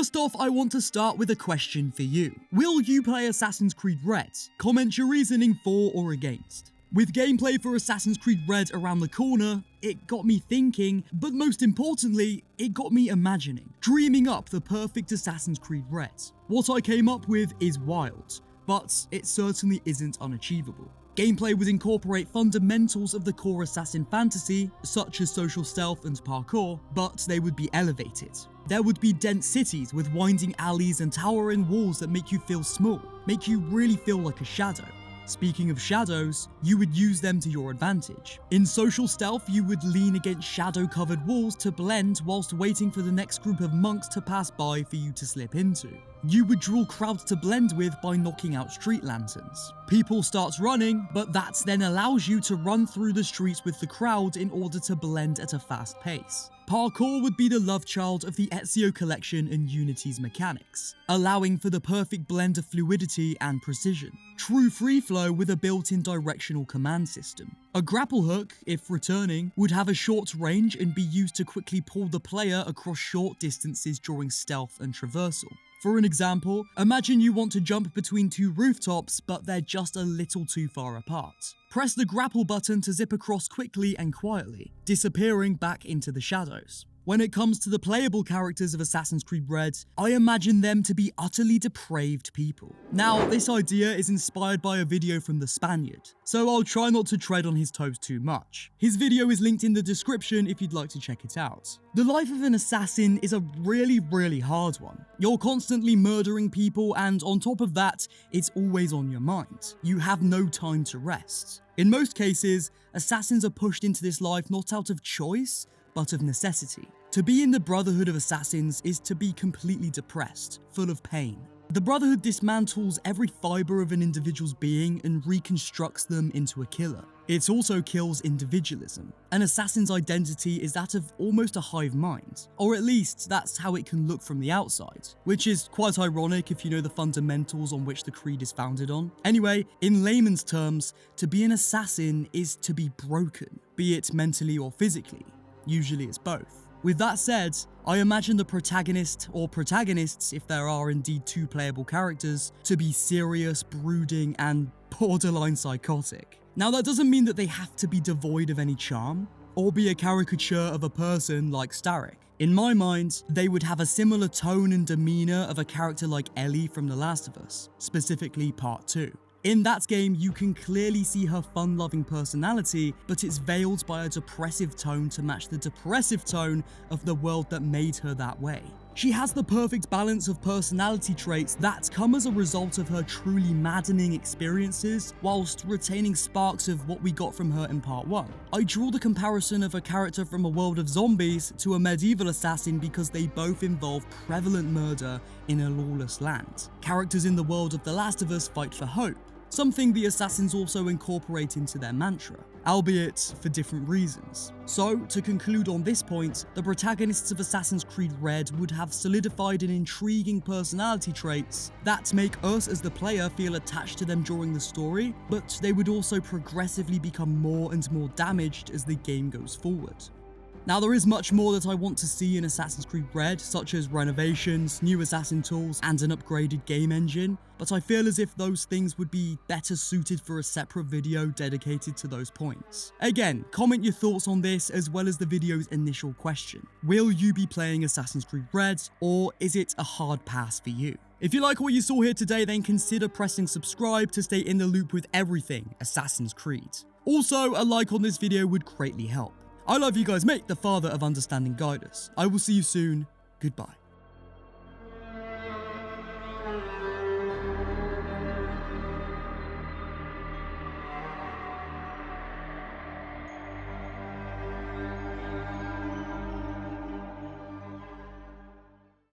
First off, I want to start with a question for you. Will you play Assassin's Creed Red? Comment your reasoning for or against. With gameplay for Assassin's Creed Red around the corner, it got me thinking, but most importantly, it got me imagining, dreaming up the perfect Assassin's Creed Red. What I came up with is wild, but it certainly isn't unachievable. Gameplay would incorporate fundamentals of the core assassin fantasy, such as social stealth and parkour, but they would be elevated. There would be dense cities with winding alleys and towering walls that make you feel small, make you really feel like a shadow. Speaking of shadows, you would use them to your advantage. In social stealth, you would lean against shadow-covered walls to blend whilst waiting for the next group of monks to pass by for you to slip into. You would draw crowds to blend with by knocking out street lanterns. People start running, but that then allows you to run through the streets with the crowd in order to blend at a fast pace. Parkour would be the love child of the Ezio collection and Unity's mechanics, allowing for the perfect blend of fluidity and precision. True free flow with a built-in directional command system. A grapple hook, if returning, would have a short range and be used to quickly pull the player across short distances during stealth and traversal. For an example, imagine you want to jump between two rooftops, but they're just a little too far apart. Press the grapple button to zip across quickly and quietly, disappearing back into the shadows. When it comes to the playable characters of Assassin's Creed Red, I imagine them to be utterly depraved people. Now, this idea is inspired by a video from the Spaniard, so I'll try not to tread on his toes too much. His video is linked in the description if you'd like to check it out. The life of an assassin is a really hard one. You're constantly murdering people, and on top of that, it's always on your mind. You have no time to rest. In most cases, assassins are pushed into this life not out of choice, but of necessity. To be in the Brotherhood of Assassins is to be completely depressed, full of pain. The Brotherhood dismantles every fibre of an individual's being and reconstructs them into a killer. It also kills individualism. An assassin's identity is that of almost a hive mind, or at least that's how it can look from the outside, which is quite ironic if you know the fundamentals on which the creed is founded on. Anyway, in layman's terms, to be an assassin is to be broken, be it mentally or physically. Usually it's both. With that said, I imagine the protagonist, or protagonists if there are indeed two playable characters, to be serious, brooding, and borderline psychotic. Now that doesn't mean that they have to be devoid of any charm, or be a caricature of a person like Starrick. In my mind, they would have a similar tone and demeanour of a character like Ellie from The Last of Us, specifically Part 2. In that game, you can clearly see her fun-loving personality, but it's veiled by a depressive tone to match the depressive tone of the world that made her that way. She has the perfect balance of personality traits that come as a result of her truly maddening experiences, whilst retaining sparks of what we got from her in Part 1. I draw the comparison of a character from a world of zombies to a medieval assassin because they both involve prevalent murder in a lawless land. Characters in the world of The Last of Us fight for hope, something the assassins also incorporate into their mantra, albeit for different reasons. So, to conclude on this point, the protagonists of Assassin's Creed Red would have solidified and intriguing personality traits that make us as the player feel attached to them during the story, but they would also progressively become more and more damaged as the game goes forward. Now, there is much more that I want to see in Assassin's Creed Red, such as renovations, new assassin tools, and an upgraded game engine, but I feel as if those things would be better suited for a separate video dedicated to those points. Again, comment your thoughts on this as well as the video's initial question. Will you be playing Assassin's Creed Red, or is it a hard pass for you? If you like what you saw here today, then consider pressing subscribe to stay in the loop with everything Assassin's Creed. Also, a like on this video would greatly help. I love you guys, may the Father of Understanding guide us. I will see you soon. Goodbye.